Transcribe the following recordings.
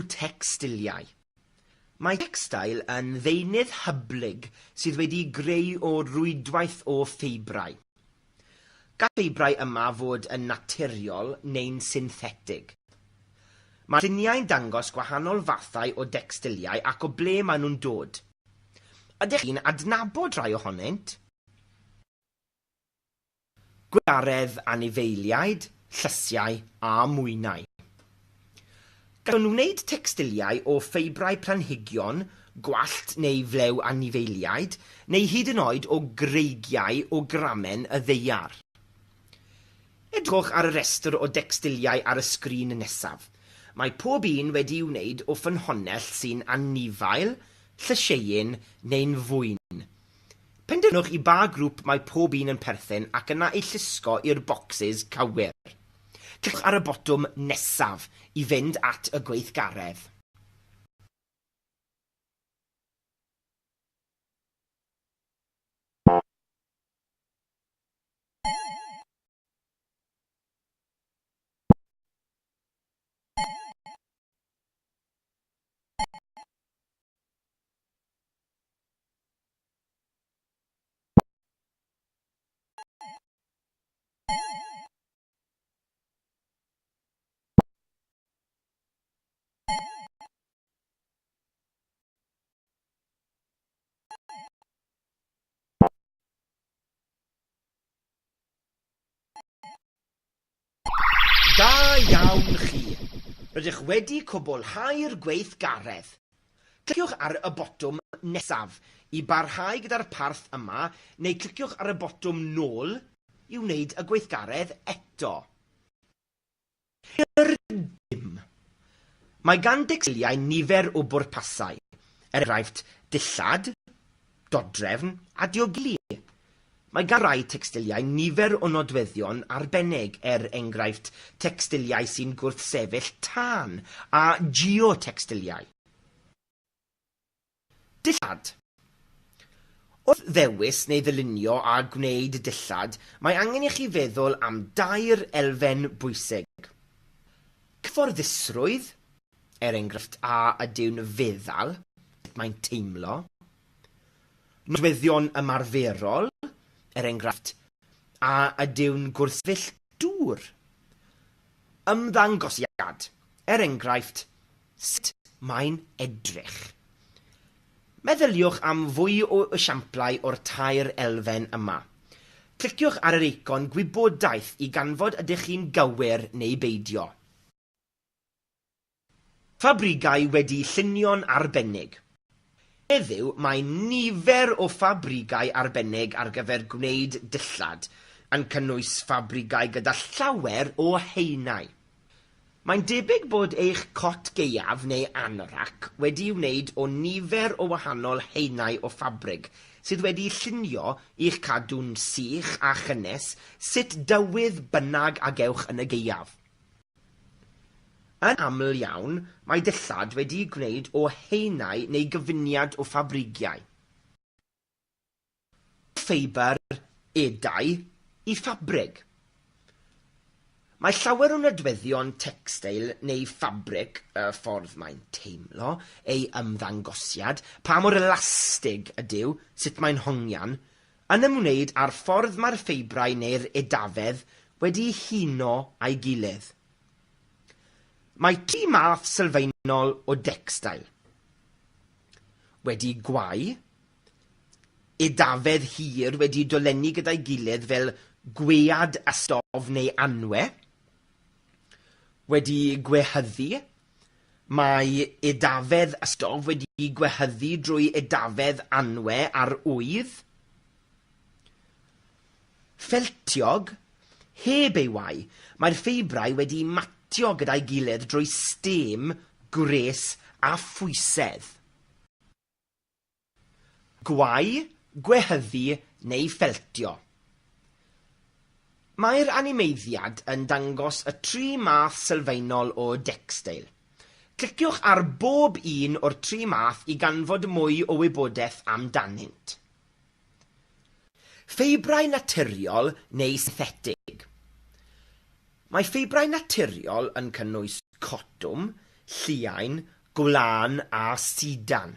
TECHSTILAU. Mae TECSTILE yn ddeunydd hyblyg sydd wedi'i greu o rwydwaith o ffeibrau. Gall ffeibrau yma fod yn naturiol neu'n synthetig. Mae lluniau'n dangos gwahanol fathau o decstilau ac o ble maen nhw'n dod. Ydych chi'n adnabod rhai ohonynt? Gwydaredd anifeiliaid, llysiau a mwynau. Gallwn nhw wneud tecstilau o ffeibrau planhigion, gwallt neu flew anifeiliaid, neu hyd yn oed o greigiau o gramen y ddaear. Edrychwch ar y restr o decstilau ar y sgrin nesaf. Mae pob un wedi'i wneud o ffynhonnell sy'n anifail, llysieuyn neu'n fwyn. Penderfynwch i ba grŵp mae pob un yn perthyn ac yna ei llusgo i'r bocsys cywir. Cliciwch ar y botwm nesaf i fynd at y gweithgaredd. Da iawn chi! Rydych wedi cwblhau'r gweithgaredd. Cliciwch ar y botwm nesaf i barhau gyda'r parth yma neu cliciwch ar y botwm nôl i wneud y gweithgaredd eto. Dim. Mae gan decstilau nifer o bwrpasau, enghraifft dillad, dodrefn a diogelu. Mae gan rai tecstilau nifer o nodweddion arbennig, enghraifft tecstilau sy'n gwrthsefyll tân a geotecstilau. Dillad. Wrth ddewis neu ddylunio a gwneud dillad, mae angen i chi feddwl am dair elfen bwysig. Cyfforddusrwydd, enghraifft a ydyw'n feddwl, mae'n teimlo. Nodweddion ymarferol, enghraifft a ydyw'n gwrthsefyll dŵr. Ymddangosiad, enghraifft sut mae'n edrych. Meddyliwch am fwy o esiamplau o'r tair elfen yma. Cliciwch ar yr eicon gwybodaeth i ganfod ydych chi'n gywir neu beidio. Ffabrigau wedi llunio'n arbennig. Heddiw mae nifer o ffabrigau arbennig ar gyfer gwneud dillad, yn cynnwys ffabrigau gyda llawer o haenau. Mae'n debyg bod eich cot gaeaf neu anorac wedi'i wneud o nifer o wahanol haenau o ffabrig, sydd wedi'i llunio i'ch cadw'n sych a chynnes sut dywydd bynnag a gewch yn y gaeaf. Yn aml iawn, mae dillad wedi'i gwneud o haenau neu gyfuniad o ffabrigiau. Ffeibr, edau i ffabrig. Mae llawer o nodweddion tecstiil neu ffabrig, y ffordd mae'n teimlo, ei ymddangosiad, pa mor elastig ydyw, sut mae'n hongian, yn ymwneud â'r ffordd mae'r ffeibrau neu'r edafedd wedi'i huno a'i gilydd. Mae tri math sylfaenol o decstiil. Wedi'i gwau, edafedd hir wedi'i dolenni gyda'i gilydd fel gwead ystov neu anwe. Wedi'i gwehyddu, mae edafedd ystov wedi'i gwehyddu drwy edafedd anwe ar ŵydd. Ffeltiog, heb ei wau, mae'r ffeibrau wedi'i matio gyda'i gilydd drwy stem, gwres a phwysedd. Gwau, gwehyddu neu ffeltio. Mae'r animeiddiad yn dangos y tri math sylfaenol o decstiil. Cliciwch ar bob un o'r tri math i ganfod mwy o wybodaeth amdanynt. Ffeibrau naturiol neu synthetig. Mae ffeibrau naturiol yn cynnwys cotwm, lliain, gwlan a sidan.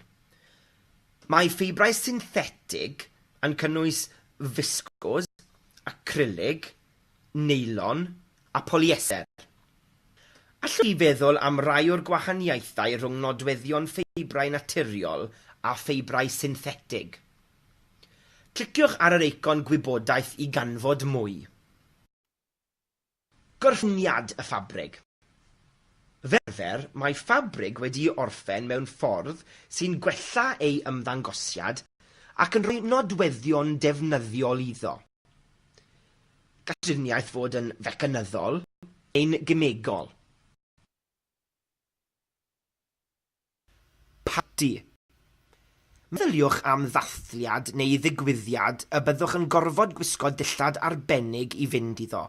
Mae ffeibrau synthetig yn cynnwys fisgos, acrylig, neilon a polyester. Allwch chi feddwl am rai o'r gwahaniaethau rhwng nodweddion ffeibrau naturiol a ffeibrau synthetig. Cliciwch ar yr eicon gwybodaeth i ganfod mwy. Gorffeniad y ffabrig. Fel arfer, mae ffabrig wedi'i orffen mewn ffordd sy'n gwella ei ymddangosiad ac yn rhoi nodweddion defnyddiol iddo. Gall driniaeth fod yn fecanyddol neu'n gymegol. Parti. Meddyliwch am ddathliad neu ddigwyddiad y byddwch yn gorfod gwisgo dillad arbennig i fynd iddo.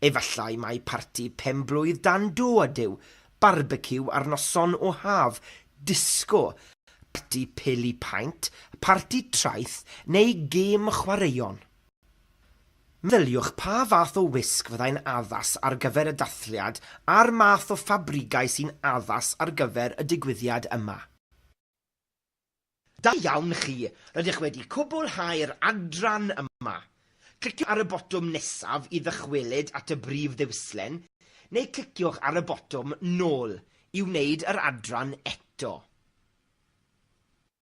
Efallai mai parti pen-blwydd dan do ydyw, barbeciw ar noson o haf, disgo, parti pili paent, parti traeth neu gêm chwaraeon. Meddyliwch pa fath o wisg fyddai'n addas ar gyfer y dathliad a'r math o ffabrigau sy'n addas ar gyfer y digwyddiad yma. Da iawn chi, rydych wedi cwblhau'r adran yma. Cliciwch ar y botwm nesaf i ddychwelyd at y brif ddiwslen, neu cliciwch ar y botwm nôl i wneud yr adran eto.